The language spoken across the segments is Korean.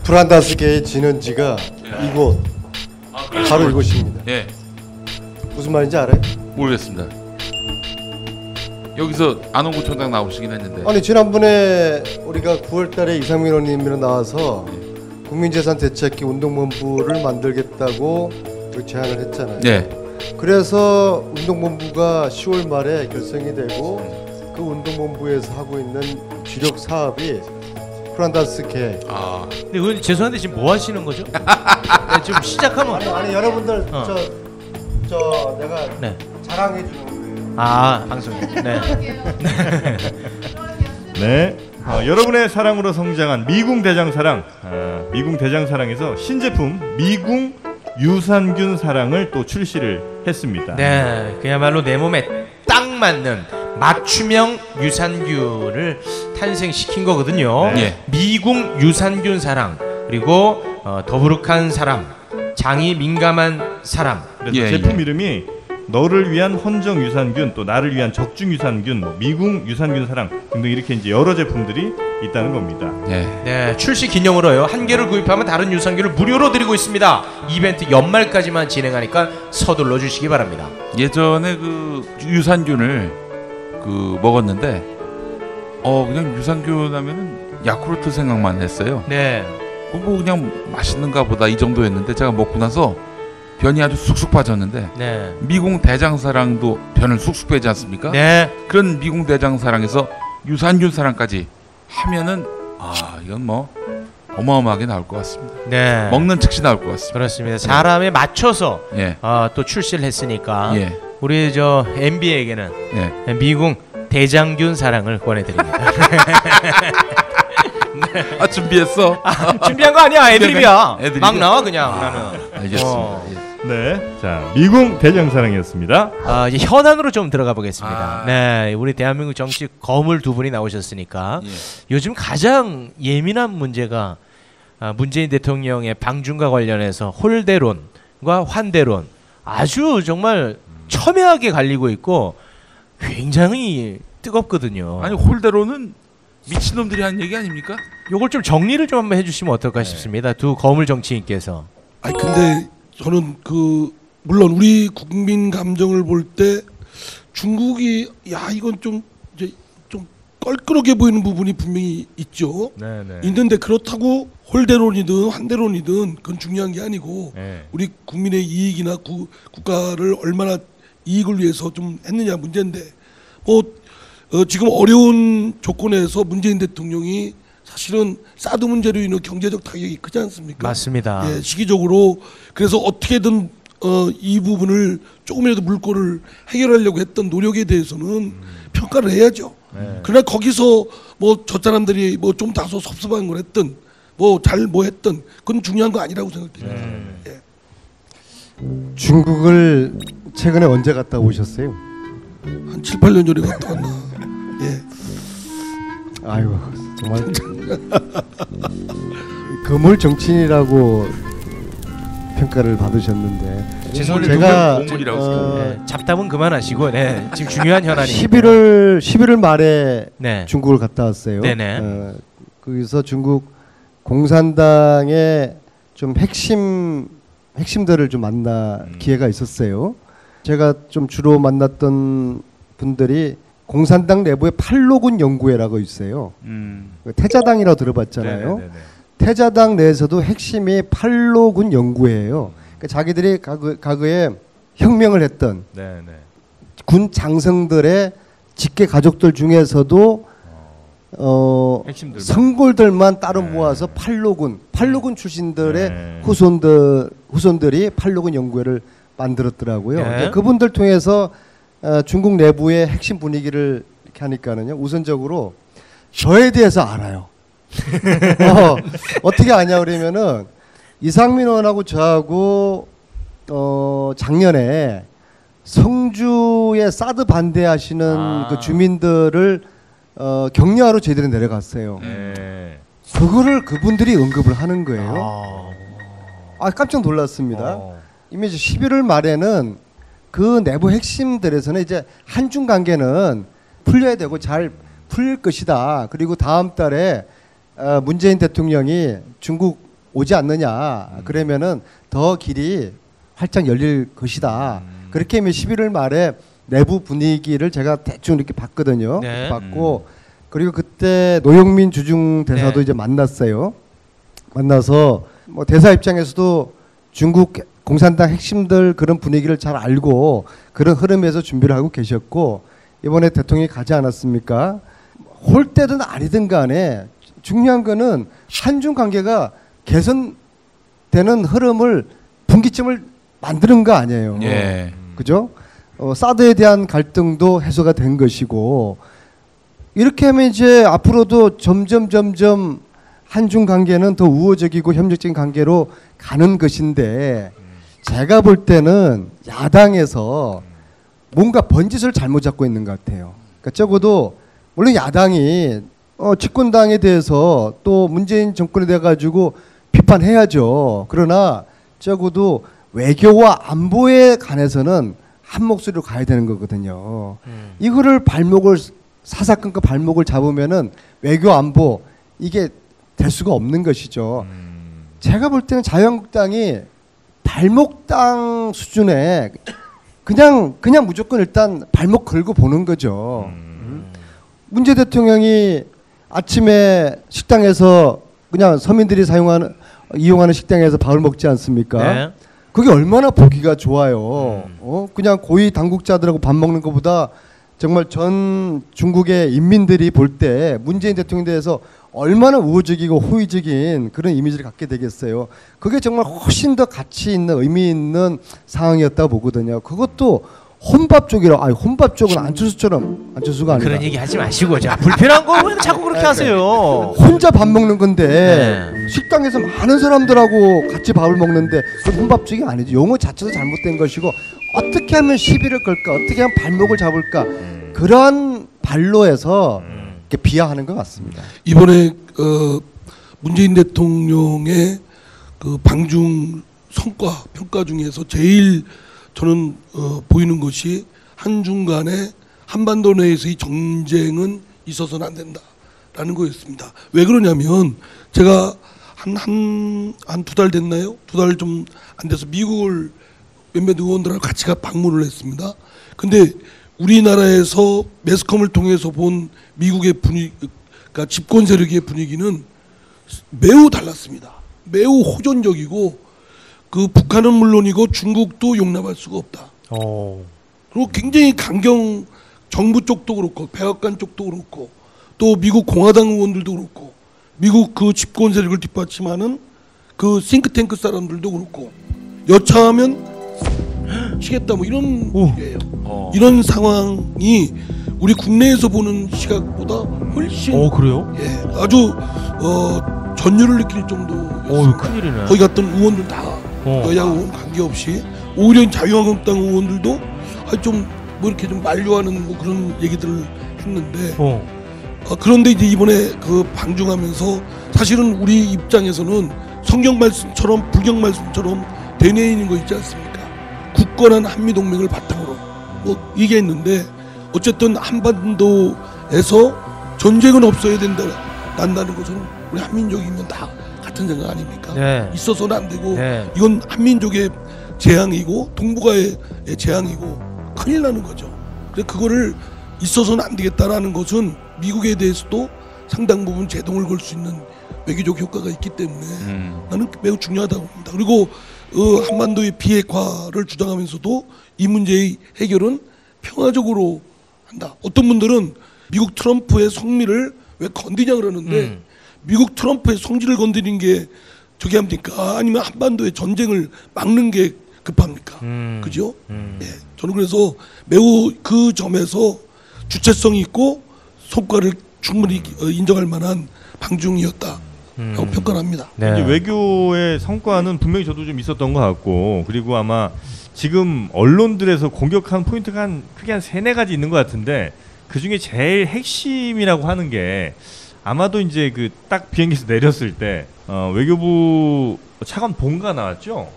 프란다스계의 진원지가 이곳, 바로 이곳입니다. 예. 무슨 말인지 알아요? 모르겠습니다. 여기서 안홍구 총장 나오시긴 했는데. 아니 지난번에 우리가 9월달에 이상민 의원님이랑 나와서 국민재산대책기 운동본부를 만들겠다고 제안을 했잖아요. 네. 그래서 운동본부가 10월 말에 결성이 되고 그 운동본부에서 하고 있는 주력 사업이 프란다스계. 근데 의원님 죄송한데 지금 뭐 하시는 거죠? 네, 지금 시작하면 아니 여러분들 저 내가 네. 자랑해 주는 거예요. 방송이. 네. 네. 여러분의 사랑으로 성장한 미궁 대장사랑. 미궁 대장사랑에서 신제품 미궁 유산균 사랑을 또 출시를 했습니다. 네, 그야말로 내 몸에 딱 맞는 맞춤형 유산균을 탄생시킨 거거든요. 네. 미궁 유산균 사랑, 그리고 더부룩한 사람, 장이 민감한 사람. 그래서 제품 이름이 너를 위한 헌정 유산균, 또 나를 위한 적중 유산균, 미궁 유산균 사랑 등등 이렇게 이제 여러 제품들이 있다는 겁니다. 네, 출시 기념으로요. 한 개를 구입하면 다른 유산균을 무료로 드리고 있습니다. 이벤트 연말까지만 진행하니까 서둘러 주시기 바랍니다. 예전에 그 유산균을 먹었는데 그냥 유산균 하면은 야쿠르트 생각만 했어요. 네. 뭐 그냥 맛있는가 보다 이 정도였는데 제가 먹고 나서 변이 아주 쑥쑥 빠졌는데 네. 미궁 대장사랑도 변을 쑥쑥 빼지 않습니까? 네. 그런 미궁 대장사랑에서 유산균 사랑까지 하면은 이건 뭐 어마어마하게 나올 것 같습니다. 네. 먹는 즉시 나올 것 같습니다. 그렇습니다. 사람에 맞춰서 예. 또 출시를 했으니까 예. 우리 저 MB에게는 예. 미궁 대장균 사랑을 권해드립니다. 준비했어? 준비한 거 아니야. 애드립이야. 애드립이야? 막 나와 그냥 나는. 알겠습니다. 네, 자 미궁 대장사랑이었습니다. 이제 현안으로 좀 들어가 보겠습니다. 네, 우리 대한민국 정치 거물 두 분이 나오셨으니까 요즘 가장 예민한 문제가 문재인 대통령의 방중과 관련해서 홀대론과 환대론 아주 정말 첨예하게 갈리고 있고 굉장히 뜨겁거든요. 아니 홀대로는 미친놈들이 한 얘기 아닙니까? 요걸 좀 정리를 좀 한번 해주시면 어떨까 싶습니다. 두 거물 정치인께서. 아니 근데 저는 물론 우리 국민 감정을 볼 때 중국이 이건 좀 이제 좀 껄끄럽게 보이는 부분이 분명히 있죠. 네네. 있는데 그렇다고 홀대론이든 환대론이든 그건 중요한 게 아니고 우리 국민의 이익이나 국가를 얼마나 이익을 위해서 좀 했느냐 문제인데 지금 어려운 조건에서 문재인 대통령이 사실은 사드 문제로 인해 경제적 타격이 크지 않습니까? 맞습니다. 예, 시기적으로 그래서 어떻게든 이 부분을 조금이라도 물꼬를 해결하려고 했던 노력에 대해서는 평가를 해야죠. 그러나 거기서 저 사람들이 좀 다소 섭섭한 걸 했든 잘 했든 그건 중요한 거 아니라고 생각합니다. 예. 중국을 최근에 언제 갔다 오셨어요? 한 7, 8년 전에 갔다 왔나. 예. 아이고 정말 거물 정치인이라고 평가를 받으셨는데 제가 잡담은 그만하시고 지금 중요한 현안이 11월 말에 네. 중국을 갔다 왔어요. 네네. 거기서 중국 공산당의 좀 핵심들을 좀 만날 기회가 있었어요. 제가 좀 주로 만났던 분들이 공산당 내부에 팔로군 연구회라고 있어요. 태자당이라고 들어봤잖아요. 네네네네. 태자당 내에서도 핵심이 팔로군 연구회예요. 그러니까 자기들이 과거에 혁명을 했던 군 장성들의 직계 가족들 중에서도 성골들만 따로 모아서 팔로군 출신들의 후손들이 팔로군 연구회를 만들었더라고요. 그분들 통해서 중국 내부의 핵심 분위기를 이렇게 하니까는요. 우선적으로 저에 대해서 알아요. 어떻게 아냐 그러면은 이상민 의원하고 저하고 작년에 성주에 사드 반대하시는 그 주민들을 격려하러 저희들이 내려갔어요. 그거를 그분들이 언급을 하는 거예요. 깜짝 놀랐습니다. 이미 이제 11월 말에는 그 내부 핵심들에서는 이제 한중 관계는 풀려야 되고 잘 풀릴 것이다. 그리고 다음 달에 문재인 대통령이 중국 오지 않느냐. 그러면은 더 길이 활짝 열릴 것이다. 그렇게 하면 11월 말에 내부 분위기를 제가 대충 이렇게 봤거든요. 네. 봤고 그리고 그때 노영민 주중 대사도 네. 이제 만났어요. 만나서 뭐 대사 입장에서도 중국 공산당 핵심들 그런 분위기를 잘 알고 그런 흐름에서 준비를 하고 계셨고 이번에 대통령이 가지 않았습니까? 홀 때든 아니든 간에 중요한 거는 한중 관계가 개선되는 흐름을 분기점을 만드는 거 아니에요. 예. 그죠? 사드에 대한 갈등도 해소가 된 것이고 이렇게 하면 이제 앞으로도 점점 한중 관계는 더 우호적이고 협력적인 관계로 가는 것인데 제가 볼 때는 야당에서 뭔가 번짓을 잘못 잡고 있는 것 같아요. 그러니까 적어도 물론 야당이 집권당에 대해서 또 문재인 정권에 대해 가지고 비판해야죠. 그러나 적어도 외교와 안보에 관해서는 한 목소리로 가야 되는 거거든요. 이거를 사사건건 발목을 잡으면은 외교 안보 이게 될 수가 없는 것이죠. 제가 볼 때는 자유한국당이 발목당 수준에 그냥 무조건 일단 발목 걸고 보는 거죠. 문재 대통령이 아침에 식당에서 그냥 서민들이 이용하는 식당에서 밥을 먹지 않습니까? 네. 그게 얼마나 보기가 좋아요. 그냥 고위 당국자들하고 밥 먹는 것보다 정말 전 중국의 인민들이 볼 때 문재인 대통령에 대해서 얼마나 우호적이고 호의적인 그런 이미지를 갖게 되겠어요. 그게 정말 훨씬 더 가치 있는 의미 있는 상황이었다고 보거든요. 그것도 혼밥 쪽이라 혼밥 쪽은 안철수가 아니라 그런 얘기 하지 마시고 자 불편한 거 왜 자꾸 그렇게 하세요? 혼자 밥 먹는 건데 네. 식당에서 많은 사람들하고 같이 밥을 먹는데 그 혼밥 쪽이 아니죠. 용어 자체도 잘못된 것이고 어떻게 하면 시비를 걸까 어떻게 하면 발목을 잡을까 그런 발로에서 이렇게 비하하는 것 같습니다. 이번에 문재인 대통령의 그 방중 성과 평가 중에서 제일 저는 보이는 것이 한중 간의 한반도 내에서의 전쟁은 있어서는 안 된다라는 거였습니다. 왜 그러냐면 제가 한 두 달 됐나요? 두 달 좀 안 돼서 미국을 몇몇 의원들하고 같이 방문을 했습니다. 근데 우리나라에서 매스컴을 통해서 본 미국의 분위기, 그러니까 집권 세력의 분위기는 매우 달랐습니다. 매우 호전적이고 그 북한은 물론이고 중국도 용납할 수가 없다. 그리고 굉장히 강경 정부 쪽도 그렇고 백악관 쪽도 그렇고 또 미국 공화당 의원들도 그렇고 미국 그 집권 세력을 뒷받침하는 그 싱크탱크 사람들도 그렇고 여차하면 치겠다 뭐 이런 얘기예요. 이런 상황이 우리 국내에서 보는 시각보다 훨씬 그래요? 예, 아주 전율을 느낄 정도였습니다. 큰일이네. 거기 갔던 의원들 다 여야 의원 관계없이 오히려 자유한국당 의원들도 좀 뭐 이렇게 좀 만류하는 뭐 그런 얘기들을 했는데 그런데 이제 이번에 그 방중하면서 사실은 우리 입장에서는 성경 말씀처럼 불경 말씀처럼 되뇌 있는 거 있지 않습니까? 굳건한 한미 동맹을 바탕으로 뭐 얘기했는데 어쨌든 한반도에서 전쟁은 없어야 난다는 것은 우리 한민족이면 다 같은 생각 아닙니까? 네. 있어서는 안 되고 네. 이건 한민족의 재앙이고 동북아의 재앙이고 큰일 나는 거죠. 그래서 그거를 있어서는 안 되겠다라는 것은 미국에 대해서도 상당 부분 제동을 걸 수 있는 외교적 효과가 있기 때문에 나는 매우 중요하다고 봅니다. 그리고 한반도의 비핵화를 주장하면서도 이 문제의 해결은 평화적으로 한다. 어떤 분들은 미국 트럼프의 성미를 왜 건드냐 그러는데 미국 트럼프의 성질을 건드리는 게 저기 합니까? 아니면 한반도의 전쟁을 막는 게 급합니까? 그죠? 예. 저는 그래서 매우 그 점에서 주체성이 있고 성과를 충분히 인정할 만한 방중이었다라고 평가를 합니다. 네. 이제 외교의 성과는 분명히 저도 좀 있었던 것 같고 그리고 아마 지금 언론들에서 공격한 포인트가 크게 한 3-4가지 있는 것 같은데 그 중에 제일 핵심이라고 하는 게 아마도 이제 그 딱 비행기에서 내렸을 때 외교부 차관 본가 나왔죠.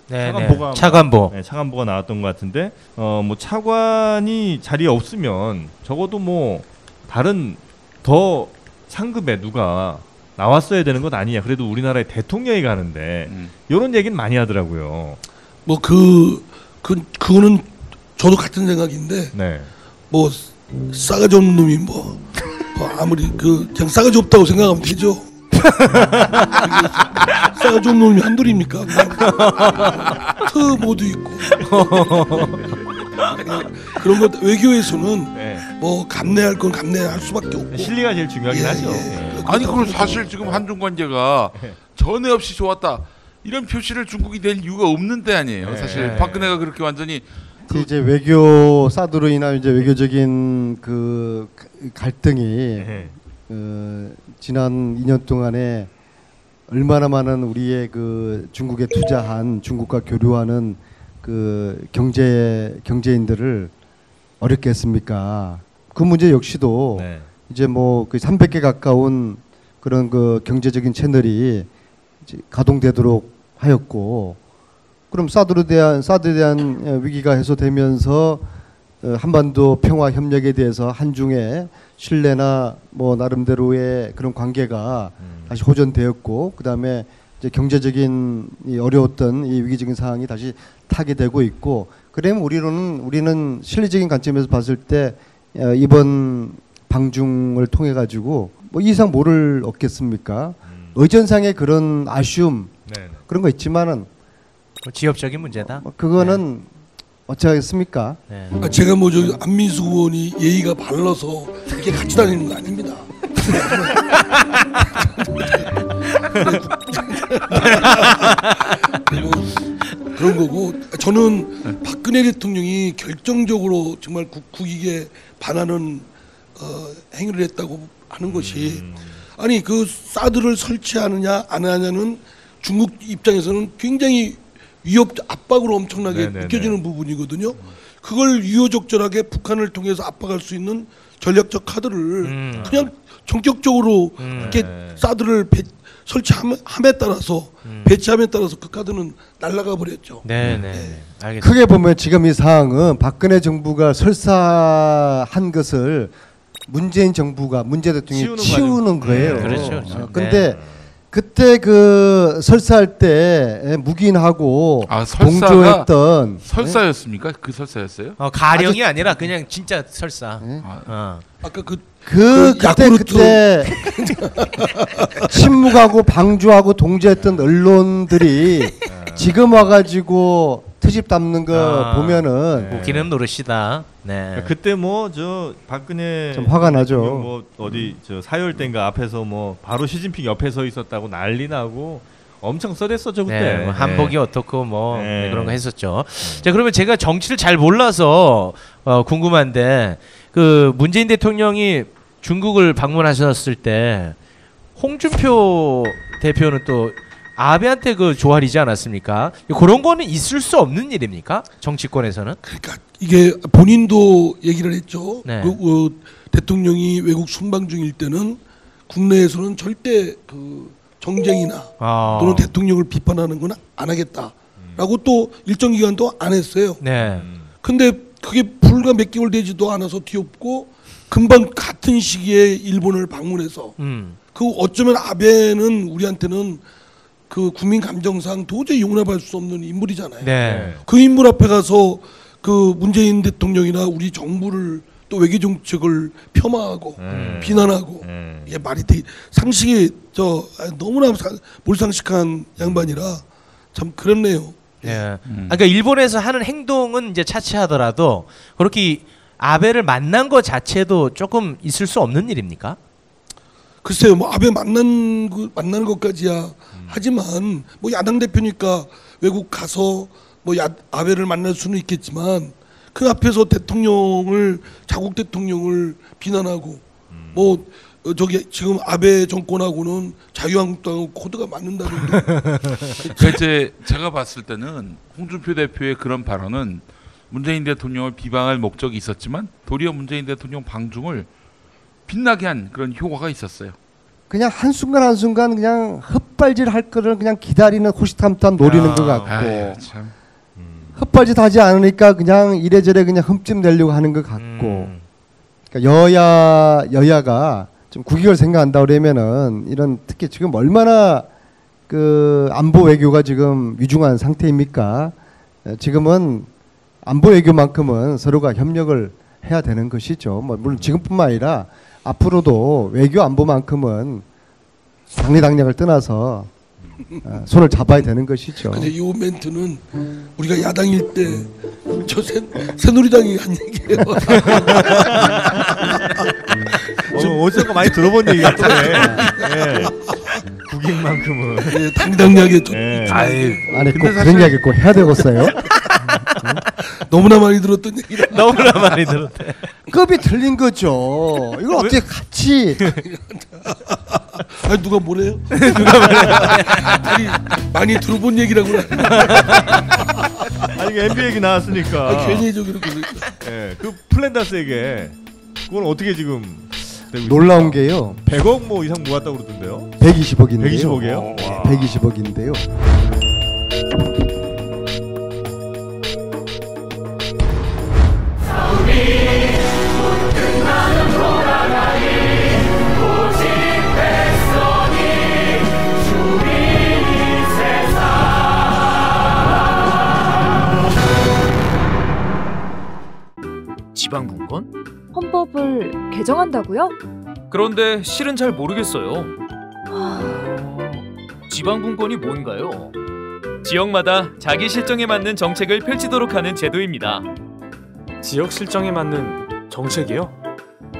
네, 차관보가 차관보. 네, 차관보가 나왔던 것 같은데 뭐 차관이 자리에 없으면 적어도 뭐 다른 더 상급에 누가 나왔어야 되는 것 아니냐. 그래도 우리나라의 대통령이 가는데 이런 얘기는 많이 하더라고요. 뭐 그거는 저도 같은 생각인데 네. 뭐 싸가지 없는 놈이 뭐 아무리 그냥 싸가지 없다고 생각하면 되죠. 싸가지 없는 놈이 한둘입니까? 모두 있고 그런 것 외교에서는 네. 뭐 감내할 건 감내할 수밖에 없고 실리가 제일 중요하긴 하죠. 아니 그럼 사실 지금 한중 관계가 전에 없이 좋았다 이런 표시를 중국이 낼 이유가 없는 때 아니에요. 사실 박근혜가 그렇게 완전히 이제 외교 사드로 인한 이제 외교적인 그 갈등이 지난 2년 동안에 얼마나 많은 우리의 그 중국에 투자한 중국과 교류하는 그 경제인들을 어렵게 했습니까? 그 문제 역시도 이제 뭐 그 300개 가까운 그런 그 경제적인 채널이 이제 가동되도록 하였고, 그럼 사드에 대한 위기가 해소되면서 한반도 평화 협력에 대해서 한중의 신뢰나 뭐 나름대로의 그런 관계가 다시 호전되었고, 그다음에 이제 경제적인 이 어려웠던 이 위기적인 상황이 다시 타게 되고 있고, 그러면 우리는 실리적인 관점에서 봤을 때 이번 방중을 통해 가지고 뭐 이상 뭐를 얻겠습니까? 의전상의 그런 아쉬움 그런 거 있지만은 지역적인 문제다. 그거는 어쩌겠습니까? 제가 뭐 저기 안민수 의원이 예의가 발라서 이렇게 같이 다니는 거 아닙니다. 뭐 그런 거고, 저는 박근혜 대통령이 결정적으로 정말 국익에 반하는 행위를 했다고 하는 것이, 아니 그 사드를 설치하느냐 안 하느냐는 중국 입장에서는 굉장히 위협 압박으로 엄청나게 느껴지는 부분이거든요. 그걸 유효적절하게 북한을 통해서 압박할 수 있는 전략적 카드를 그냥 전격적으로 이렇게 사드를 설치함에 따라서 배치함에 따라서 그 카드는 날아가 버렸죠. 알겠습니다. 크게 보면 지금 이 상황은 박근혜 정부가 설사한 것을 문재인 정부가 문재 대통령이 치우는 거예요. 그렇죠. 근데 그때 그 설사할 때 묵인하고 동조했던 설사였습니까? 그 설사였어요? 가령이 아니라 그냥 진짜 설사. 아까 그때 침묵하고 방조하고 동조했던 언론들이 지금 와가지고 트집 담는 거 보면은 웃기는 노릇이다. 그때 뭐 저 박근혜 좀 화가 나죠. 뭐 어디 저 사열 때인가 앞에서 뭐 바로 시진핑 옆에 서 있었다고 난리 나고 엄청 써댔었죠 그때. 뭐 한복이 어떻고 뭐 그런 거 했었죠. 자, 그러면 제가 정치를 잘 몰라서 궁금한데, 그 문재인 대통령이 중국을 방문하셨을 때 홍준표 대표는 또 아베한테 그 조활이지 않았습니까? 그런 거는 있을 수 없는 일입니까? 정치권에서는? 그러니까 이게 본인도 얘기를 했죠. 대통령이 외국 순방 중일 때는 국내에서는 절대 그 정쟁이나 또는 대통령을 비판하는 건 안 하겠다라고 또 일정 기간 동안 안 했어요. 근데 그게 불과 몇 개월 되지도 않아서 뒤엎고 금방 같은 시기에 일본을 방문해서 그 어쩌면 아베는 우리한테는 그 국민 감정상 도저히 용납할 수 없는 인물이잖아요. 그 인물 앞에 가서 그 문재인 대통령이나 우리 정부를 또 외교 정책을 폐마하고 비난하고 이게 말이 되게 상식이 너무나 몰상식한 양반이라 참 그렇네요. 그러니까 일본에서 하는 행동은 이제 차치하더라도 그렇게 아베를 만난 것 자체도 조금 있을 수 없는 일입니까? 글쎄요, 뭐 아베 만나는 것까지야 하지만 뭐 야당 대표니까 외국 가서 뭐 아베를 만날 수는 있겠지만 그 앞에서 자국 대통령을 비난하고 뭐 저기 지금 아베 정권하고는 자유한국당하고 코드가 맞는다는데. 이제 제가 봤을 때는 홍준표 대표의 그런 발언은 문재인 대통령을 비방할 목적이 있었지만 도리어 문재인 대통령 방중을 빛나게 한 그런 효과가 있었어요. 그냥 한순간 한순간 그냥 헛발질 할 거를 그냥 기다리는 호시탐탐 노리는 것 같고 아유, 참. 헛발질 하지 않으니까 그냥 이래저래 그냥 흠집 내려고 하는 것 같고 그러니까 여야가 좀 국익을 생각한다 그러면은 이런 특히 지금 얼마나 그 안보 외교가 지금 위중한 상태입니까? 지금은 안보 외교만큼은 서로가 협력을 해야 되는 것이죠. 뭐 물론 지금뿐만 아니라 앞으로도 외교 안보만큼은 당리당략을 떠나서 손을 잡아야 되는 것이죠. 근데 이 멘트는 우리가 야당일 때 저 새누리당이 한 얘기예요. 어디서 많이 들어본 얘기 같은데. 예. 국익만큼은. 네, 당당하게 좀 아이, 아니 꼭 근데 그런 이야기 꼭 해야 되겠어요? 너무나 많이 들었던 얘기라. 너무나 많이 들었대. 급이 틀린 거죠. 이걸 어떻게 같이 아니 누가 뭐래요? 아니 많이 들어본 얘기라고. 아니 MB 얘기 나왔으니까. 괜히 저기 이렇게. 예, 그 플랜다스에게 그건 어떻게 지금 놀라운 게요. 100억 뭐 이상 모았다고 그러던데요. 120억인데요. 120억이에요? 120억인데요. 지방분권? 헌법을 개정한다고요? 그런데 실은 잘 모르겠어요. 지방분권이 뭔가요? 지역마다 자기 실정에 맞는 정책을 펼치도록 하는 제도입니다. 지역 실정에 맞는 정책이요?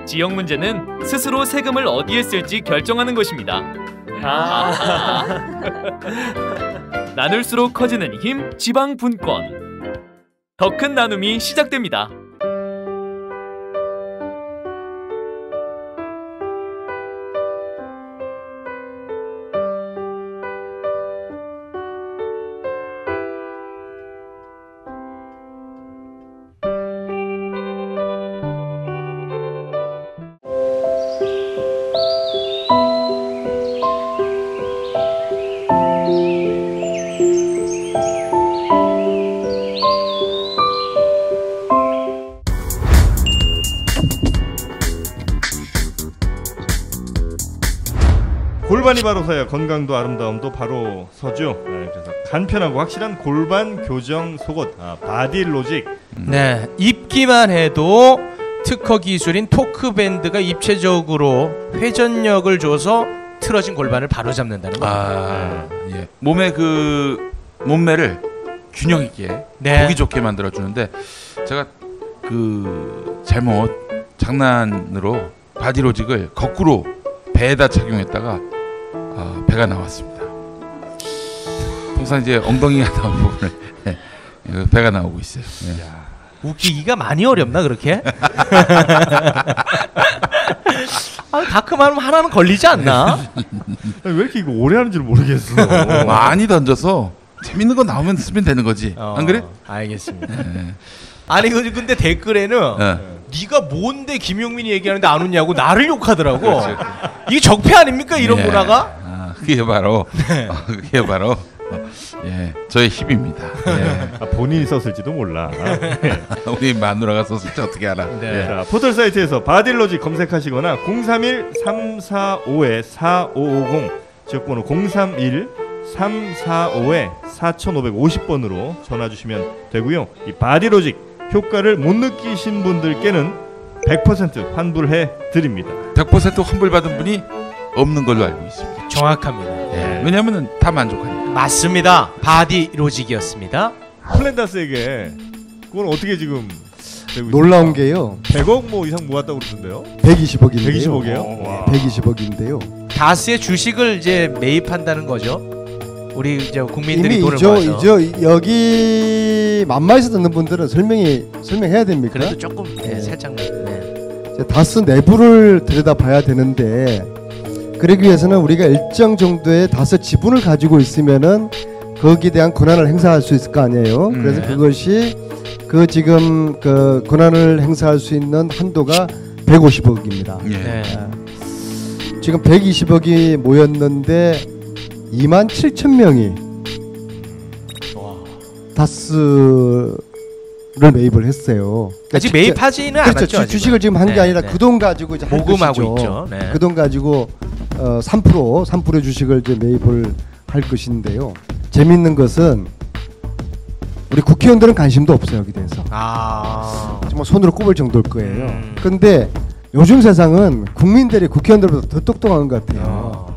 지역 문제는 스스로 세금을 어디에 쓸지 결정하는 것입니다. 나눌수록 커지는 힘, 지방분권. 더 큰 나눔이 시작됩니다. 골반이 바로 서야 건강도 아름다움도 바로 서죠. 네, 그래서 간편하고 확실한 골반 교정 속옷 바디로직. 네, 입기만 해도 특허 기술인 토크밴드가 입체적으로 회전력을 줘서 틀어진 골반을 바로잡는다는 겁니다. 예. 몸의 그 몸매를 균형 있게 네. 보기 좋게 만들어 주는데 제가 그 잘못 장난으로 바디로직을 거꾸로 배에다 착용했다가 배가 나왔습니다. 항상 이제 엉덩이가 나온 부분을 배가 나오고 있어요. 예. 웃기기가 많이 어렵나 그렇게? 가끔 하나는 걸리지 않나? 왜 이렇게 이거 오래 하는지를 모르겠어. 많이 던져서 재밌는 거 나오면 쓰면 되는 거지. 안 그래? 알겠습니다. 아니 근데 댓글에는 네가 뭔데 김용민이 얘기하는데 안 웃냐고 나를 욕하더라고. 이게 적폐 아닙니까 이런 문화가? 그게 바로 그게 바로 저의 힘입니다. 본인이 썼을지도 몰라. 우리 마누라가 썼을지 어떻게 알아? 네. 자, 포털 사이트에서 바디로직 검색하시거나 031-345-4550 지역번호 031-345-4550번으로 전화 주시면 되고요. 이 바디로직 효과를 못 느끼신 분들께는 100% 환불해 드립니다. 100% 환불 받은 분이 없는 걸로 알고 있습니다. 정확합니다. 왜냐하면 다 만족하니까. 맞습니다. 바디로직이었습니다. 플랜다스에게 그건 어떻게 지금 놀라운 게요. 100억 뭐 이상 모았다고 그러던데요. 120억인데요. 120억이에요? 120억인데요. 다스의 주식을 이제 매입한다는 거죠. 우리 이제 국민들이 이미 돈을 모아서. 여기 만마에서 듣는 분들은 설명해야 됩니까? 그래도 조금 살짝. 다스 내부를 들여다봐야 되는데 그러기 위해서는 우리가 일정 정도의 다스 지분을 가지고 있으면은 거기에 대한 권한을 행사할 수 있을 거 아니에요. 그래서 그것이 그 지금 그 권한을 행사할 수 있는 한도가 150억입니다. 지금 120억이 모였는데 2만 7천 명이 다스를 매입을 했어요. 아직 매입하지는 그렇죠. 않았죠. 주식을 지금 한 게 네, 아니라 네. 그 돈 가지고 이제 할 모금하고 것이죠. 있죠. 네. 그 돈 가지고 3% 주식을 이제 매입을 할 것인데요. 재밌는 것은 우리 국회의원들은 관심도 없어요 여기 대해서. 정말 손으로 꼽을 정도일 거예요. 그런데 요즘 세상은 국민들이 국회의원들보다 더 똑똑한 것 같아요.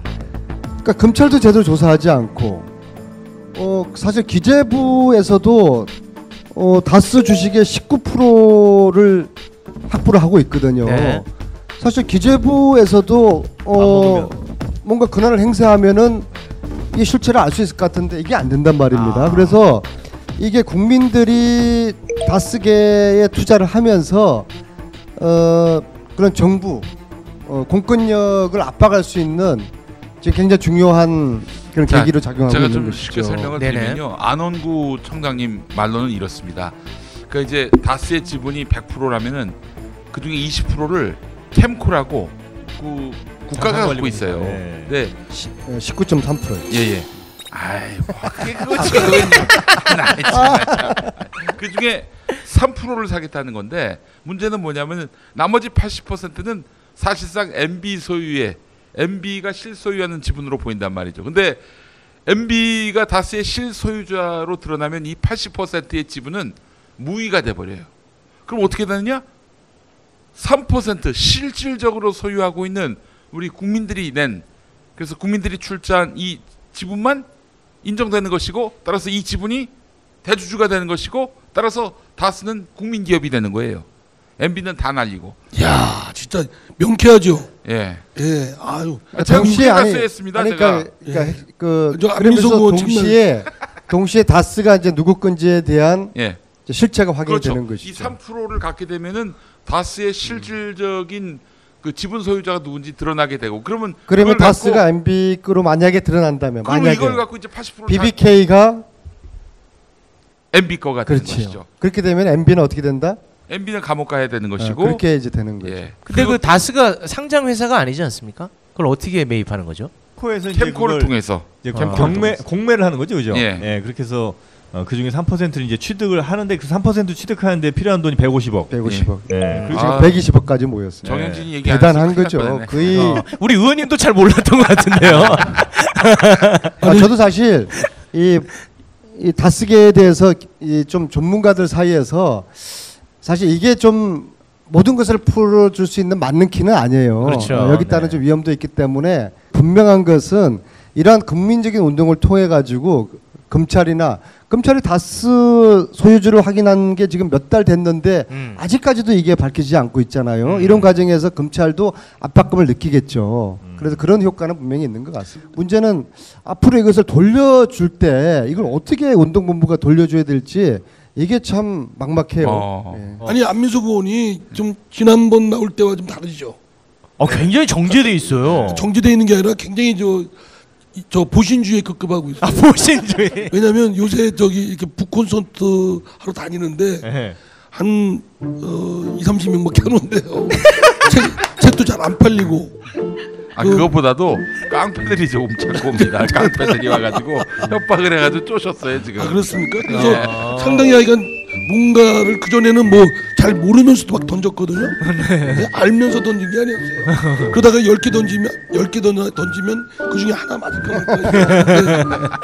그러니까 검찰도 제대로 조사하지 않고 사실 기재부에서도 다스 주식의 19%를 확보를 하고 있거든요. 네. 사실 기재부에서도 뭔가 권한을 행사하면은 이게 실체를 알 수 있을 것 같은데 이게 안 된단 말입니다. 그래서 이게 국민들이 다스계에 투자를 하면서 그런 정부 공권력을 압박할 수 있는 지금 굉장히 중요한 그런 계기로 작용하고 제가 있는 좀 것이죠. 쉽게 설명을 드리면요. 안원구 청장님 말로는 이렇습니다. 그러니까 이제 다스의 지분이 100%라면은 그 중에 20%를 캠코라고 그 국가가 갖고 있어요. 네. 19.3%. 예예. 아이 뭐 그게 그거지. 그 중에 3%를 사겠다는 건데 문제는 뭐냐면은 나머지 80%는 사실상 MB 소유의 MB가 실소유하는 지분으로 보인단 말이죠. 근데 MB가 다스의 실소유자로 드러나면 이 80%의 지분은 무의가 돼 버려요. 그럼 어떻게 되느냐? 3% 실질적으로 소유하고 있는 우리 국민들이 낸 그래서 국민들이 출자한 이 지분만 인정되는 것이고 따라서 이 지분이 대주주가 되는 것이고 따라서 다스는 국민 기업이 되는 거예요. MB는 다 날리고. 야, 진짜 명쾌하죠. 예. 예. 아유. 제가 국회 가서 했습니다. 그러니까 그 그러면서 안민석 동시에 다스가 이제 누구 건지에 대한 예. 실체가 확인이 그렇죠. 되는 것이죠. 이 3%를 갖게 되면은 다스의 실질적인 그 지분 소유자가 누군지 드러나게 되고 그러면 다스가 MB 거로 만약에 드러난다면 만약에 이걸 갖고 이제 80% BBK가 MB 거가 되는 그렇죠. 것이죠. 그렇게 되면 MB는 어떻게 된다? MB는 감옥 가야 되는 것이고 그렇게 이제 되는 거죠. 예. 근데 그 다스가 상장 회사가 아니지 않습니까? 그걸 어떻게 매입하는 거죠? 코에서 캠코를 통해서 이제 공매를 하는 거죠, 그죠? 예. 예, 그렇게 해서 그 중에 3%를 이제 취득을 하는데 그 3% 취득하는데 필요한 돈이 150억. 150억. 예. 그리고 지금 120억까지 모였어요. 정영진이 얘기 대단한 거죠. 거의 우리 의원님도 잘 몰랐던 것 같은데요. 저도 사실 이 다스계에 대해서 좀 전문가들 사이에서 사실 이게 좀 모든 것을 풀어줄 수 있는 맞는 키는 아니에요. 그렇죠. 여기 따른 좀 위험도 있기 때문에 분명한 것은 이러한 국민적인 운동을 통해 가지고 검찰이 다스 소유주를 확인한 게 지금 몇 달 됐는데 아직까지도 이게 밝혀지지 않고 있잖아요. 이런 과정에서 검찰도 압박감을 느끼겠죠. 그래서 그런 효과는 분명히 있는 것 같습니다. 문제는 앞으로 이것을 돌려줄 때 이걸 어떻게 운동본부가 돌려줘야 될지 이게 참 막막해요. 예. 아니 안민석 의원이 좀 지난번 나올 때와 좀 다르죠. 굉장히 정제돼 있어요. 정제돼 있는 게 아니라 굉장히 저 보신주의에 급급하고 있어요. 보신주의. 왜냐하면 요새 이렇게 북콘서트 하러 다니는데 한 20-30명밖에 안 온대요. 책도 잘 안 팔리고. 그것보다도 깡패들이 조금 찾고 옵니다. 깡패들이 와가지고 협박을 해가지고 쪼셨어요 지금. 그렇습니까? 그래서 상당히 하여간 뭔가를 그 전에는 뭐 잘 모르면서도 막 던졌거든요. 네. 알면서 던진 게 아니었어요. 그러다가 10개 던지면 그 중에 하나 맞을 거예요.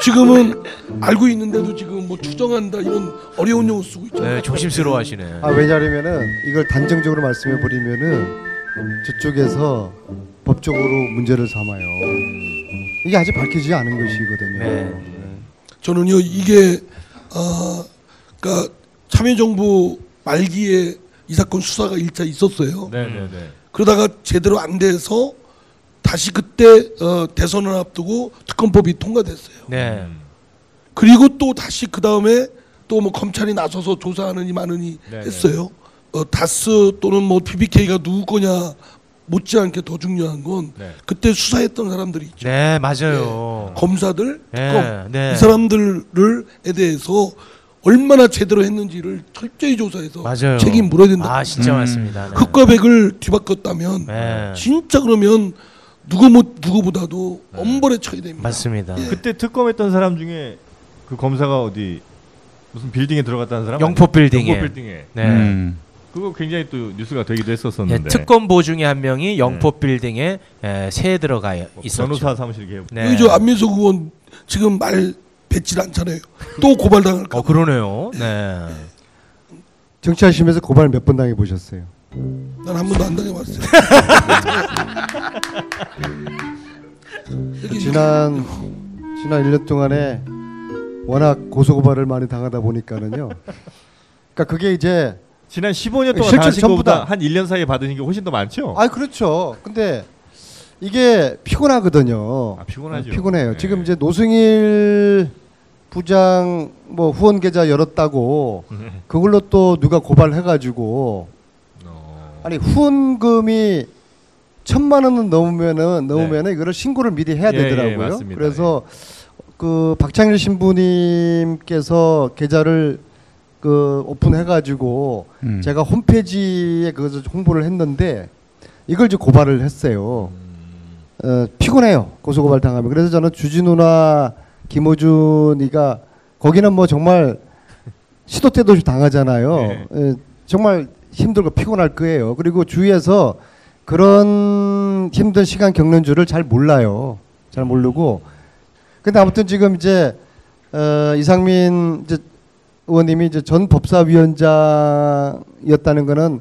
지금은 알고 있는데도 지금 뭐 추정한다 이런 어려운 용어 쓰고 있잖아요. 네, 조심스러워하시네. 왜냐하면은 이걸 단정적으로 말씀해 버리면은 저쪽에서 법적으로 문제를 삼아요. 이게 아직 밝혀지지 않은 것이거든요. 네. 저는요 이게 그러니까 참여정부 말기에 이 사건 수사가 1차 있었어요. 그러다가 제대로 안 돼서 다시 그때 대선을 앞두고 특검법이 통과됐어요. 네. 그리고 또 다시 그 다음에 또 뭐 검찰이 나서서 조사하느니 마느니 했어요. 다스 또는 뭐 BBK가 누구 거냐 못지않게 더 중요한 건 그때 수사했던 사람들이 있죠. 네, 맞아요. 검사들, 특검 네. 이 사람들에 대해서 얼마나 제대로 했는지를 철저히 조사해서 맞아요. 책임 물어야 된다. 진짜 맞습니다. 네. 흑과 백을 뒤바꿨다면 네. 진짜 그러면 누구보다도 엄벌에 처해야 됩니다. 맞습니다. 예. 그때 특검했던 사람 중에 그 검사가 어디 무슨 빌딩에 들어갔다는 사람? 영포 빌딩에. 영포 빌딩에. 네. 그거 굉장히 또 뉴스가 되기도 예, 했었었는데. 특검보 중에 한 명이 영포 빌딩에 새에 들어가 있었죠. 변호사 사무실 개업. 네. 여기 저 안민석 의원 지금 말 뱉질 않잖아요. 또 고발당할까? 그러네요. 네. 정치하시면서 고발 몇 번 당해 보셨어요? 난 한 번도 안 당해봤어요. 지난 1년 동안에 워낙 고소고발을 많이 당하다 보니까는요. 그러니까 그게 이제 지난 15년 동안 실제 당하신 전부 것보다 다- 한 1년 사이에 받으신 게 훨씬 더 많죠? 아 그렇죠. 근데 이게 피곤하거든요. 피곤하죠. 피곤해요. 네. 지금 이제 노승일 부장 뭐 후원 계좌 열었다고 그걸로 또 누가 고발해가지고 아니 후원금이 1,000만 원은 넘으면은 이거를 신고를 미리 해야 예, 되더라고요. 예, 맞습니다. 그래서 그 박창일 신부님께서 계좌를 그 오픈해가지고 제가 홈페이지에 그것을 홍보를 했는데 이걸 이제 고발을 했어요. 피곤해요. 고소고발 당하면. 그래서 저는 주진우나 김어준이가 거기는 뭐 정말 시도 때도 없이 당하잖아요. 네. 정말 힘들고 피곤할 거예요. 그리고 주위에서 그런 힘든 시간 겪는 줄을 잘 몰라요. 잘 모르고. 근데 아무튼 지금 이제 이상민 이제 의원님이 이제 전 법사위원장이었다는 거는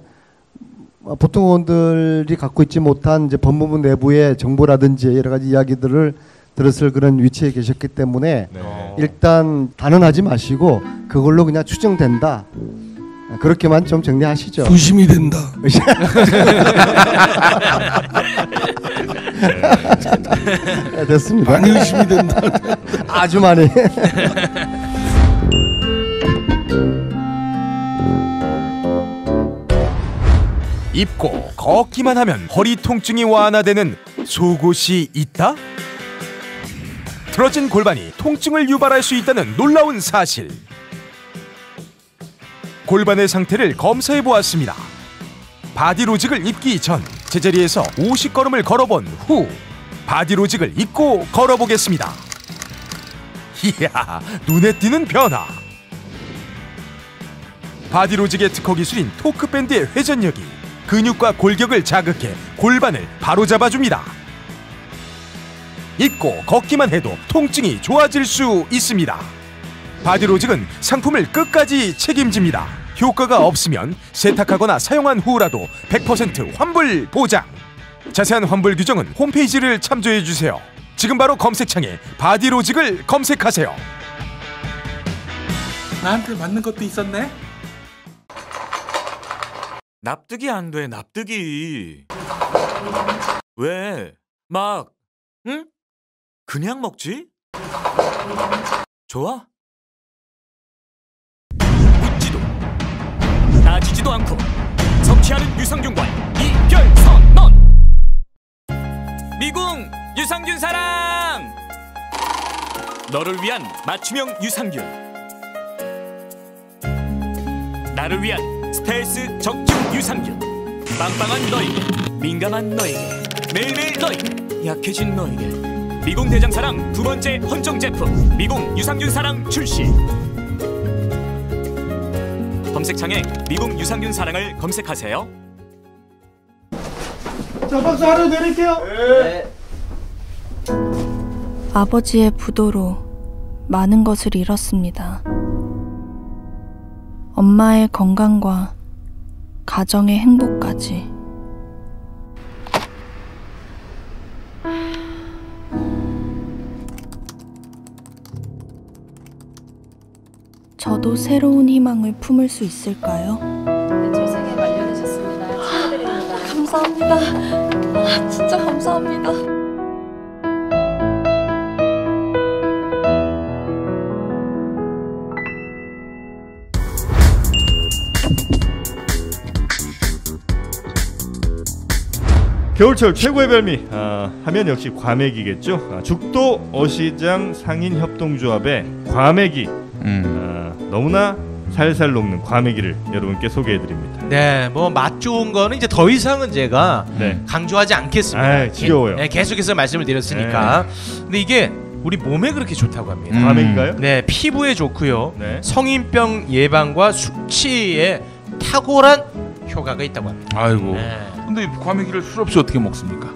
보통 의원들이 갖고 있지 못한 이제 법무부 내부의 정보라든지 여러 가지 이야기들을 들었을 그런 위치에 계셨기 때문에 네. 일단 단언하지 마시고 그걸로 그냥 추정된다. 그렇게만 좀 정리하시죠. 의심이 된다. 네, 됐습니다. 많이 의심이 된다. 아주 많이. 입고 걷기만 하면 허리 통증이 완화되는 속옷이 있다? 틀어진 골반이 통증을 유발할 수 있다는 놀라운 사실. 골반의 상태를 검사해 보았습니다. 바디로직을 입기 전 제자리에서 50걸음을 걸어본 후 바디로직을 입고 걸어보겠습니다. 이야, 눈에 띄는 변화. 바디로직의 특허 기술인 토크밴드의 회전력이 근육과 골격을 자극해 골반을 바로잡아줍니다. 입고 걷기만 해도 통증이 좋아질 수 있습니다. 바디로직은 상품을 끝까지 책임집니다. 효과가 없으면 세탁하거나 사용한 후라도 100% 환불 보장. 자세한 환불 규정은 홈페이지를 참조해주세요. 지금 바로 검색창에 바디로직을 검색하세요. 나한테 맞는 것도 있었네? 납득이 안 돼, 납득이. 왜? 막, 응? 그냥 먹지? 좋아? 묻지도 따지지도 않고 섭취하는 유산균과 이별선언. 미궁 유산균 사랑. 너를 위한 맞춤형 유산균. 나를 위한 스트레스 적중 유산균. 빵빵한 너에게, 민감한 너에게, 매일매일 너에게, 약해진 너에게. 미궁 대장사랑 두 번째 헌정 제품 미궁 유산균 사랑 출시. 검색창에 미궁 유산균 사랑을 검색하세요. 자, 박수 하나 내릴게요. 네. 아버지의 부도로 많은 것을 잃었습니다. 엄마의 건강과 가정의 행복까지. 저도 새로운 희망을 품을 수 있을까요? 출생에 완료되셨습니다. 축하드립니다. 감사합니다. 진짜 감사합니다. 겨울철 최고의 별미 하면 역시 과메기겠죠. 죽도 어시장 상인협동조합의 과메기. 너무나 살살 녹는 과메기를 여러분께 소개해드립니다. 네, 뭐 맛 좋은 거는 이제 더 이상은 제가 강조하지 않겠습니다. 지겨워요. 계속해서 말씀을 드렸으니까. 근데 이게 우리 몸에 그렇게 좋다고 합니다. 과메기가요? 네, 피부에 좋고요. 성인병 예방과 숙취에 탁월한 효과가 있다고 합니다. 아이고. 근데 이 과메기를 술 없이 어떻게 먹습니까?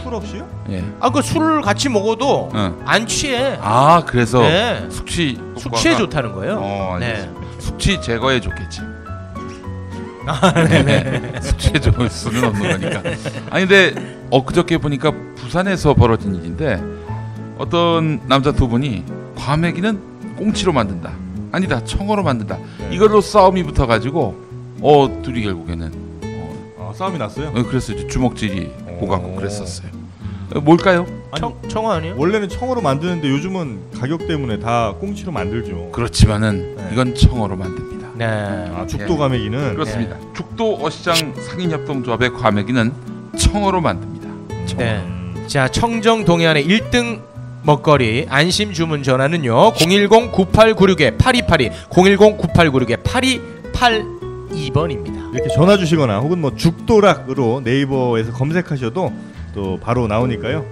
술 없이요? 예. 그 술을 같이 먹어도 안 취해. 아, 그래서 숙취에 좋다는 거예요. 네. 숙취 제거에 좋겠지. 네네. 숙취에 좋을 수는 없는 거니까. 아니 근데 엊그저께 보니까 부산에서 벌어진 일인데 어떤 남자 두 분이 과메기는 꽁치로 만든다. 아니다, 청어로 만든다. 이걸로 싸움이 붙어가지고 둘이 결국에는 싸움이 났어요? 그래서 이제 주먹질이 오가고 그랬었어요. 뭘까요? 청어 아니에요? 원래는 청어로 만드는데 요즘은 가격 때문에 다 꽁치로 만들죠. 그렇지만은 이건 청어로 만듭니다. 네. 죽도 과메기는 그렇습니다. 죽도 어시장 상인협동조합의 과메기는 청어로 만듭니다. 네. 자, 청정 동해안의 1등 먹거리 안심 주문 전화는요 010-9896-8282 010-9896-8282번입니다. 이렇게 전화 주시거나 혹은 뭐 죽도락으로 네이버에서 검색하셔도 또 바로 나오니까요.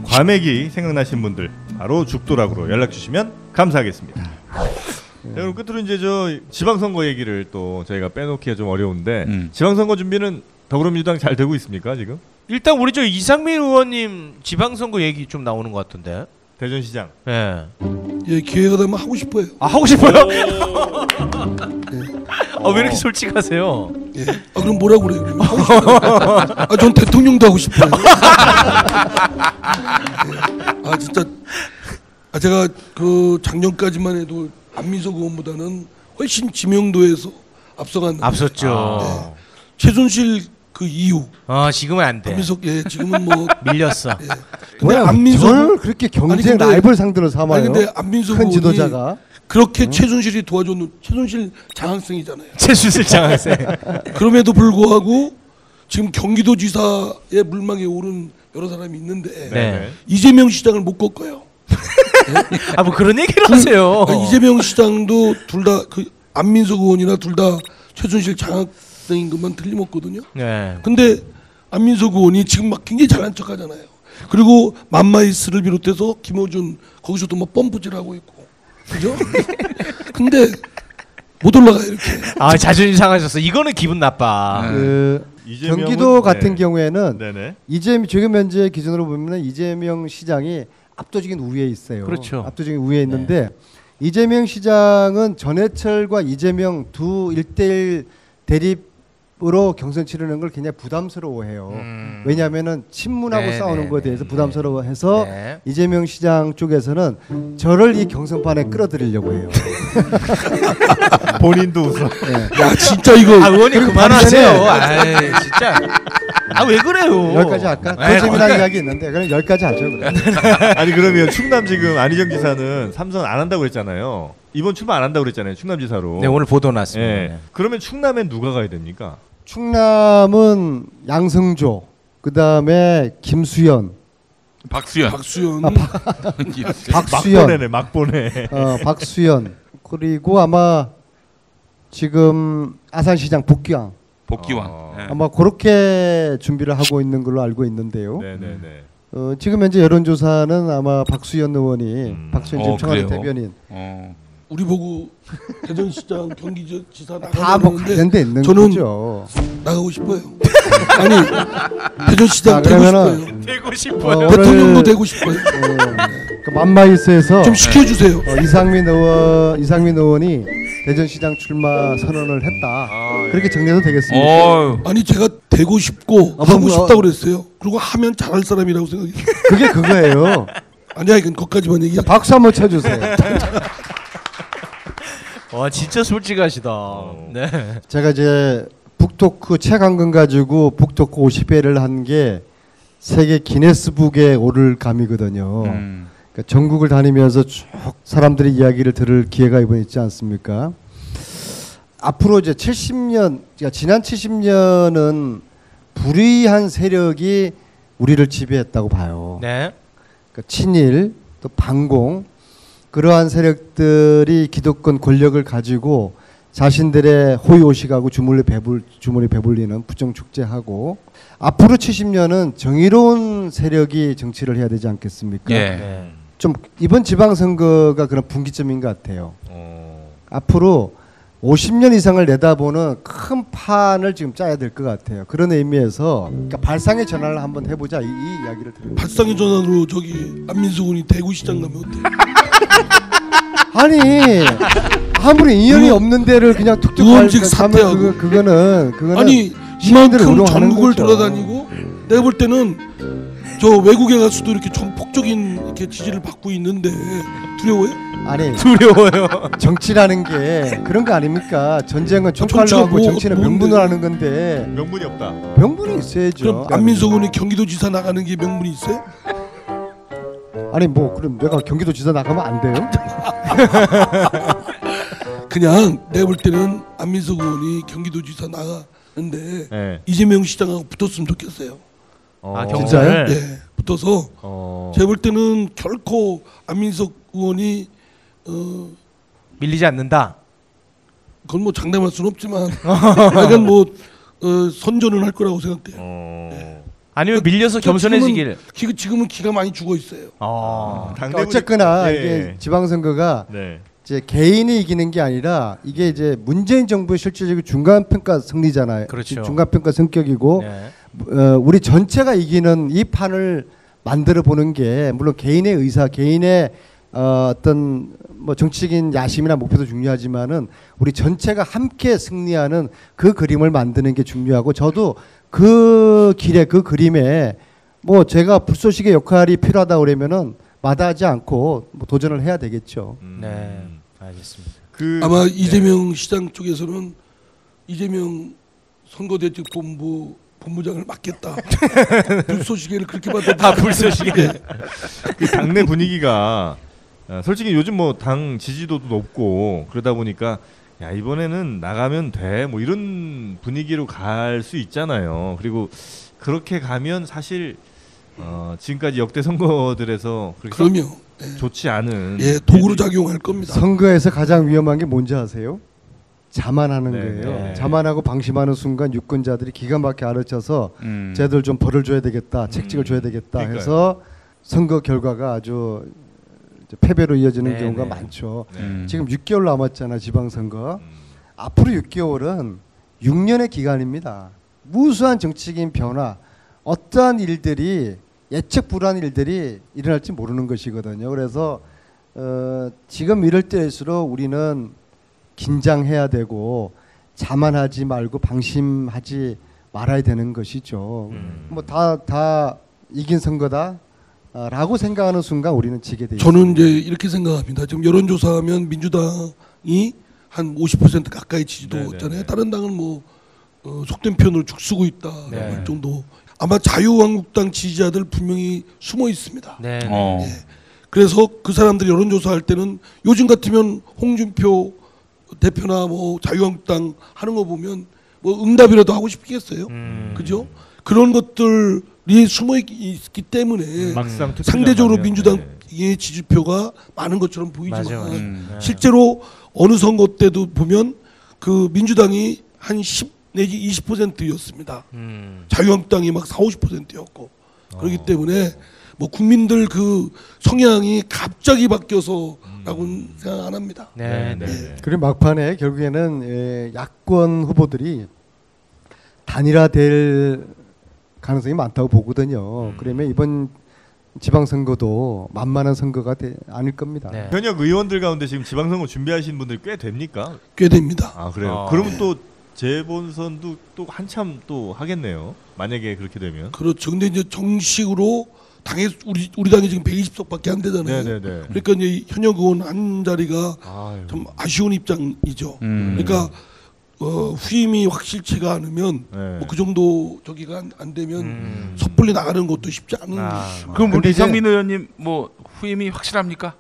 과메기 생각나신 분들 바로 죽도락으로 연락 주시면 감사하겠습니다. 그럼 끝으로 이제 저 지방선거 얘기를 또 저희가 빼놓기가 좀 어려운데 지방선거 준비는 더불어민주당 잘 되고 있습니까 지금? 일단 우리 저 이상민 의원님 지방선거 얘기 좀 나오는 것 같은데. 대전시장. 네. 예, 기회가 되면 하고 싶어요. 하고 싶어요? 왜 이렇게 솔직하세요? 예. 그럼 뭐라고 그래요? 그러면 하고 싶어요. 전 대통령도 하고 싶어요. 예. 진짜 제가 그 작년까지만 해도 안민석 의원보다는 훨씬 지명도에서 앞섰죠. 최순실 그 이후. 지금은 안 돼. 안민석 지금은 뭐 밀렸어. 근데 안민석을 그렇게 경쟁 라이벌 상대로 삼아요. 근데 안민석 큰 지도자가 그렇게 최순실이 도와줬는 최순실 장학생이잖아요. 최순실 장학생. 그럼에도 불구하고 지금 경기도지사의 물망에 오른 여러 사람이 있는데 이재명 시장을 못 꺾어요. 뭐 그런 얘기를 하세요. 이재명 시장도 둘 다 그 안민석 의원이나 둘 다 최순실 장학생인 것만 틀림없거든요. 근데 안민석 의원이 지금 막 굉장히 잘난 척하잖아요. 그리고 맘마이스를 비롯해서 김어준 거기서도 막 펌프질하고 있고, 그죠? 근데 못 올라가요 이렇게. 자존심 상하셨어. 이거는 기분 나빠. 경기도 같은 경우에는 지금 현재 기준으로 보면 이재명 시장이 압도적인 우위에 있어요. 그렇죠. 압도적인 우위에 있는데 이재명 시장은 전해철과 이재명 두 1대1 대립으로 경선 치르는 걸 굉장히 부담스러워해요. 왜냐하면은 친문하고 싸우는 것에 대해서 부담스러워해서 이재명 시장 쪽에서는 저를 이 경선판에 끌어들이려고 해요. 본인도 웃어. 야 진짜 이거 의원님 그만하세요. 진짜. 왜 그래요? 여기까지 할까? 더 재미난 이야기 있는데 그럼 여기까지 하죠. 아니 그러면 충남 지금 안희정 지사는 삼선 안 한다고 그랬잖아요. 이번 출마 안 한다고 그랬잖아요. 충남지사로. 네, 오늘 보도 났습니다. 그러면 충남엔 누가 가야 됩니까? 충남은 양승조, 그다음에 김수현, 박수현. 박수현. 막보내네. 박수현. 그리고 아마 지금 아산시장 복귀왕. 아마 그렇게 준비를 하고 있는 걸로 알고 있는데요. 지금 현재 여론조사는 아마 박수현 의원이 박수현 지금 청와대 대변인. 우리 보고 대전시장 경기지사 다 뭐 관련돼 있는 저는 거죠. 나가고 싶어요. 아니 대전시장 되고 싶어요. 대통령도 되고 싶어요. 그 맘마이스에서 좀 시켜주세요. 이상민 의원이 대전시장 출마 선언을 했다. 그렇게 정리해도 되겠습니까? 아니 제가 되고 싶고 하고 싶다고 그랬어요. 그리고 하면 잘할 사람이라고 생각해요. 그게 그거예요. 아니야 이건 거기까지만 얘기해. 박수 한번 쳐주세요. 와 진짜 솔직하시다. 네. 제가 이제 북토크 최강근 가지고 북토크 50회를 한 게 세계 기네스북에 오를 감이거든요. 그러니까 전국을 다니면서 쭉 사람들의 이야기를 들을 기회가 이번에 있지 않습니까? 앞으로 이제 70년, 그러니까 지난 70년은 불의한 세력이 우리를 지배했다고 봐요. 그러니까 친일 또 반공 그러한 세력들이 기득권 권력을 가지고 자신들의 호의호식하고 주물이 배불리는 부정축제하고 앞으로 70년은 정의로운 세력이 정치를 해야 되지 않겠습니까? 예. 좀 이번 지방선거가 그런 분기점인 것 같아요. 앞으로 50년 이상을 내다보는 큰 판을 지금 짜야 될 것 같아요. 그런 의미에서 그러니까 발상의 전환을 한번 해보자 이 이야기를 드립니다. 발상의 전환으로 저기 안민석 의원이 대구시장 가면 어때? 아니 아무리 인연이 없는 데를 그냥 툭툭 의원직 사퇴하고 그거는 아니 이만큼 전국을 돌아다니고 내가 볼 때는 저 외국에 가서도 이렇게 전폭적인 이렇게 지지를 받고 있는데 두려워요? 아니 두려워요. 정치라는 게 그런 거 아닙니까? 전쟁은 총칼로 하고 정치는 명분으로 하는 건데 명분이 없다. 명분이 있어야죠. 그럼 안민석 의원이 경기도지사 나가는 게 명분이 있어요? 아니 뭐 그럼 내가 경기도지사 나가면 안 돼요? 그냥 내가 볼 때는 안민석 의원이 경기도지사 나가는데 네. 이재명 시장하고 붙었으면 좋겠어요. 진짜요? 네, 붙어서 제가 볼 때는 결코 안민석 의원이 밀리지 않는다. 그건 뭐 장담할 수는 없지만 약간 뭐 선전은 할 거라고 생각돼요. 네. 아니면 밀려서 겸손해지길. 지금은 기가 많이 죽어 있어요. 그러니까 어쨌거나 예. 이게 지방선거가 네. 이제 개인이 이기는 게 아니라 이게 이제 문재인 정부의 실질적인 중간평가 승리잖아요. 그렇죠. 중간평가 성격이고 네. 우리 전체가 이기는 이 판을 만들어 보는 게 물론 개인의 의사, 개인의 어떤 뭐 정치적인 야심이나 목표도 중요하지만은 우리 전체가 함께 승리하는 그 그림을 만드는 게 중요하고 저도 그 길에 그 그림에 뭐 제가 불쏘시개 역할이 필요하다 그러면은 마다하지 않고 뭐 도전을 해야 되겠죠. 네, 알겠습니다. 아마 이재명 시장 쪽에서는 이재명 선거대책본부 본부장을 맡겠다. 불쏘시개를 그렇게 받았다. 불쏘시개. 그 당내 분위기가 솔직히 요즘 뭐 당 지지도도 높고 그러다 보니까 야 이번에는 나가면 돼 뭐 이런 분위기로 갈 수 있잖아요. 그리고 그렇게 가면 사실 지금까지 역대 선거들에서 그럼요. 좋지 않은 도구로 작용할 겁니다. 선거에서 가장 위험한 게 뭔지 아세요? 자만하는 네, 거예요. 네. 자만하고 방심하는 순간 유권자들이 기가 막히게 알아쳐서 쟤들 좀 벌을 줘야 되겠다, 책찍을 줘야 되겠다 해서 선거 결과가 아주 패배로 이어지는 경우가 많죠. 지금 6개월 남았잖아 지방선거. 앞으로 6개월은 6년의 기간입니다. 무수한 정치적인 변화, 어떠한 일들이 예측 불허한 일들이 일어날지 모르는 것이거든요. 그래서 지금 이럴 때일수록 우리는 긴장해야 되고 자만하지 말고 방심하지 말아야 되는 것이죠. 뭐 다 이긴 선거다. 라고 생각하는 순간 우리는 지게 돼 있습니다. 저는 이제 이렇게 생각합니다. 지금 여론조사하면 민주당이 한 50% 가까이 지지도잖아요. 다른 당은 뭐 속된 표현으로 죽쓰고 있다 할 정도. 아마 자유한국당 지지자들 분명히 숨어 있습니다. 그래서 그 사람들이 여론조사할 때는 요즘 같으면 홍준표 대표나 뭐 자유한국당 하는 거 보면 뭐 응답이라도 하고 싶겠어요. 그죠? 그런 것들이 숨어 있기 때문에 상대적으로 민주당의 지지표가 많은 것처럼 보이지만 실제로 어느 선거 때도 보면 그 민주당이 한 10 내지 20%였습니다. 자유한국당이 막 40~50%였고 그렇기 때문에 뭐 국민들 그 성향이 갑자기 바뀌어서라고는 생각 안 합니다. 그리고 막판에 결국에는 야권 후보들이 단일화될 가능성이 많다고 보거든요. 그러면 이번 지방선거도 만만한 선거가 아닐 겁니다. 현역 의원들 가운데 지금 지방선거 준비하시는 분들이 꽤 됩니까? 꽤 됩니다. 아 그래요? 그러면 또 재본선도 또 한참 또 하겠네요. 만약에 그렇게 되면. 그렇죠. 근데 이제 정식으로 당에 우리 당이 지금 120석밖에 안 되잖아요. 그러니까 이제 현역 의원 한 자리가 좀 아쉬운 입장이죠. 그러니까 후임이 확실치가 않으면 뭐 그 정도 저기가 안 되면 섣불리 나가는 것도 쉽지 않은. 그럼 우리 이상민 의원님 뭐 후임이 확실합니까?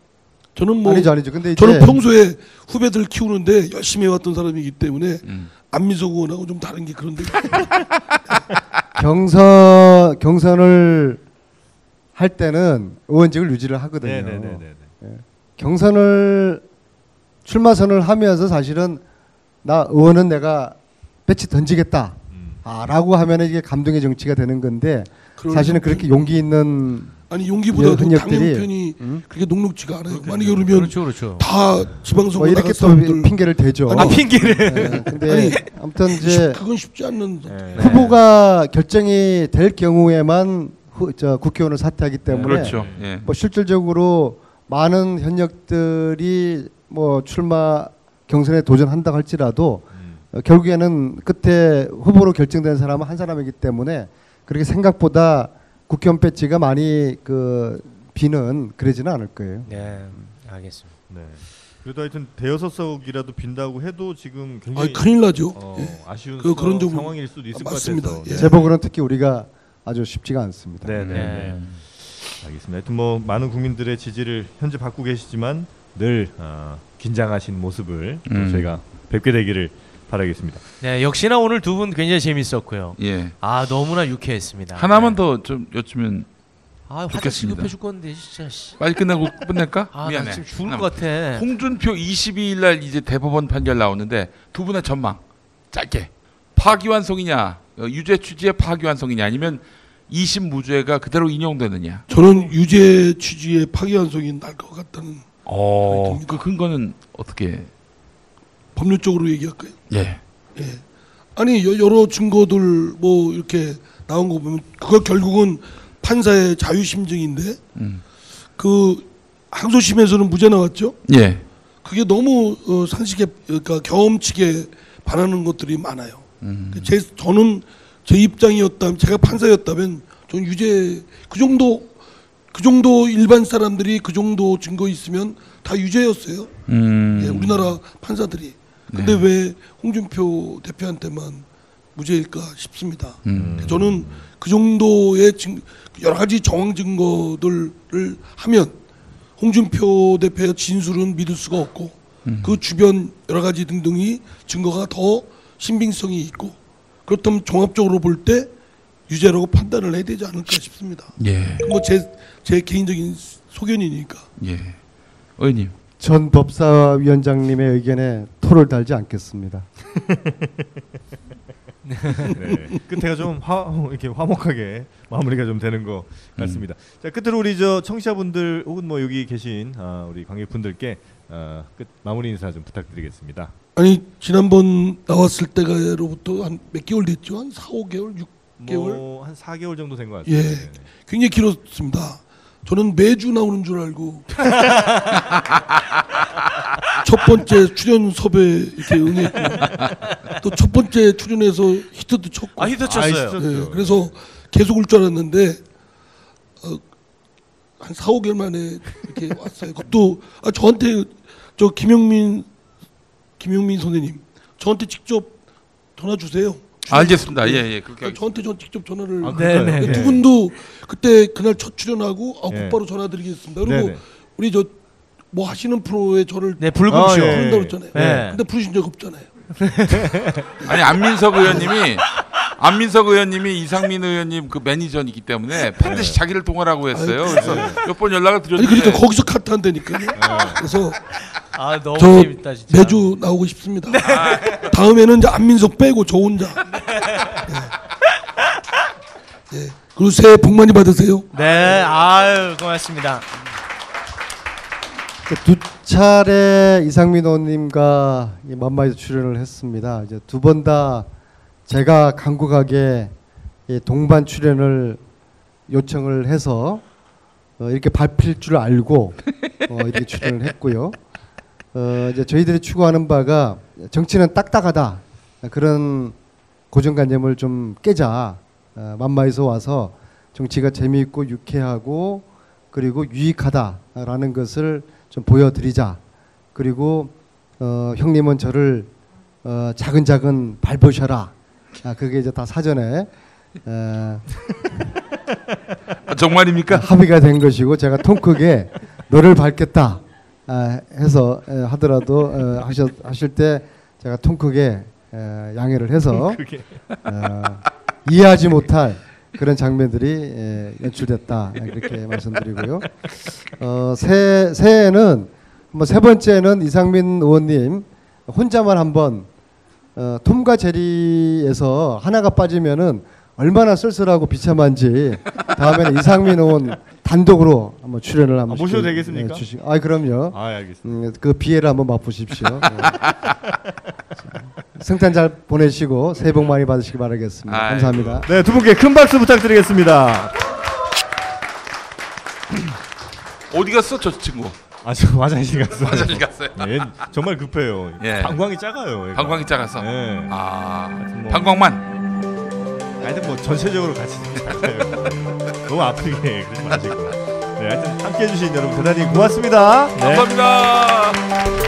저는 뭐 아니죠. 근데 저는 평소에 후배들 키우는데 열심히 해왔던 사람이기 때문에 안민석 의원하고 좀 다른 게 그런데. 경선을 할 때는 의원직을 유지를 하거든요. 경선을 출마선을 하면서 사실은 나 의원은 내가 배치 던지겠다. 라고 하면 이게 감동의 정치가 되는 건데 사실은 그렇게 용기 있는 아니 용기보다도 현역들이 당연편이 그렇게 녹록지가 않아요. 만약에 그러면 그렇죠. 다 지방선거 뭐 이렇게 또 핑계를 대죠. 핑계를. 네, 근데 아무튼 이제 그건 쉽지 않는 후보가 결정이 될 경우에만 국회의원을 사퇴하기 때문에 그렇죠. 뭐 실질적으로 많은 현역들이 뭐 출마 경선에 도전한다고 할지라도 결국에는 끝에 후보로 결정된 사람은 한 사람이기 때문에 그렇게 생각보다 국회의원 배지가 많이 비는 그러지는 않을 거예요. 네, 알겠습니다. 네. 그래도 하여튼 대여섯 석이라도 빈다고 해도 지금 굉장히 큰일 나죠. 아쉬운 그런 상황일 수도 있을 것 같아서. 예. 재보궐은 특히 우리가 아주 쉽지가 않습니다. 네. 알겠습니다. 하여튼 뭐 많은 국민들의 지지를 현재 받고 계시지만 늘 긴장하신 모습을 또 저희가 뵙게 되기를 바라겠습니다. 네, 역시나 오늘 두 분 굉장히 재밌었고요. 예. 아 너무나 유쾌했습니다. 하나만 더 좀 여쭈면 화장 시급해 줄 건데 진짜. 빨리 끝내고 끝낼까? 미안해. 나 지금 죽을 것 같아. 홍준표 22일 날 이제 대법원 판결 나오는데 두 분의 전망 짧게. 파기환송이냐, 유죄 취지의 파기환송이냐, 아니면 2심 무죄가 그대로 인용되느냐. 저는 유죄 취지의 파기환송이 날 것 같다는. 그 근거는 어떻게? 법률적으로 얘기할까요? 예. 아니 여러 증거들 뭐 이렇게 나온 거 보면 그거 결국은 판사의 자유심증인데 그 항소심에서는 무죄 나왔죠. 예. 그게 너무 상식에 그러니까 경험치게 반하는 것들이 많아요. 저는 제 입장이었다면 제가 판사였다면 저는 유죄 그 정도 일반 사람들이 그 정도 증거 있으면 다 유죄였어요. 예, 우리나라 판사들이. 근데 왜 홍준표 대표한테만 무죄일까 싶습니다. 저는 그 정도의 여러 가지 정황 증거들을 하면 홍준표 대표의 진술은 믿을 수가 없고 그 주변 여러 가지 등등이 증거가 더 신빙성이 있고 그렇다면 종합적으로 볼 때 유죄라고 판단을 해야 되지 않을까 싶습니다. 예. 뭐 제 개인적인 소견이니까. 예. 의원님. 전 법사위원장님의 의견에 토를 달지 않겠습니다. 네. 끝에가 좀 이렇게 화목하게 마무리가 좀 되는 것 같습니다. 자, 끝으로 우리 청취자분들 혹은 뭐 여기 계신 우리 관객분들께 끝 마무리 인사 좀 부탁드리겠습니다. 아니 지난번 나왔을 때가로부터 한 몇 개월 됐죠? 한 4, 5개월, 6개월? 뭐 한 4개월 정도 된 것 같습니다. 예, 굉장히 길었습니다. 저는 매주 나오는 줄 알고 첫 번째 출연 섭외 이렇게 응했고 또 첫 번째 출연해서 히트도 쳤고. 히트 쳤어요. 예, 그래서 계속 올 줄 알았는데 한 4, 5개월 만에 이렇게 왔어요. 그것도 저한테 김영민 선생님 저한테 직접 전화 주세요. 알겠습니다. 예. 그렇게 저한테 직접 전화를. 네네. 두 분도 그날 첫 출연하고 곧바로 전화드리겠습니다. 그리고 우리 뭐 하시는 프로에 저를 불금쇼 부른다고 했잖아요. 근데 부르신 적 없잖아요. 아니 안민석 의원님이 이상민 의원님 그 매니저이기 때문에 반드시 자기를 통화라고 했어요. 그래서 몇 번 연락을 드렸는데. 아니 그러니까 거기서 카트 한다니까요. 그래서 너무 저 재밌다 진짜. 매주 나오고 싶습니다. 다음에는 이제 안민석 빼고 저 혼자. 예. 그리고 새해 복 많이 받으세요. 네, 아유 고맙습니다. 두 차례 이상민 의원님과 만마에서 출연을 했습니다. 이제 두 번 다 제가 간곡하게 동반 출연을 요청을 해서 이렇게 밟힐 줄 알고 이렇게 출연을 했고요. 이제 저희들이 추구하는 바가 정치는 딱딱하다 그런 고정관념을 좀 깨자. 만마에서 와서 정치가 재미있고 유쾌하고 그리고 유익하다라는 것을 좀 보여드리자. 그리고 형님은 저를 차근차근 밟으셔라. 그게 이제 다 사전에 정말입니까? 합의가 된 것이고 제가 통 크게 너를 밟겠다 해서 하더라도 하실 때 제가 통 크게 양해를 해서 이해하지 못할 그런 장면들이 연출됐다 이렇게 말씀드리고요. 새해에는 뭐 세 번째는 이상민 의원님 혼자만 한번 톰과 제리에서 하나가 빠지면은 얼마나 쓸쓸하고 비참한지 다음에는 이상민 의원 단독으로 한번 출연을 한번 모셔도 되겠습니까? 그럼요. 알겠습니다. 그 비애를 한번 맛보십시오. 성탄 잘 보내시고 새해 복 많이 받으시기 바라겠습니다. 감사합니다. 네, 두 분께 큰 박수 부탁드리겠습니다. 어디 갔어 저 친구? 저 화장실 갔어요. 화장실 갔어요. 네, 정말 급해요. 예. 방광이 작아요. 얘가. 방광이 작아서. 네. 방광만. 하여튼 뭐 전체적으로 같이 작아요. 너무 아프게 그러지 마시고. 네, 하여튼 함께해 주신 여러분 대단히 고맙습니다. 감사합니다.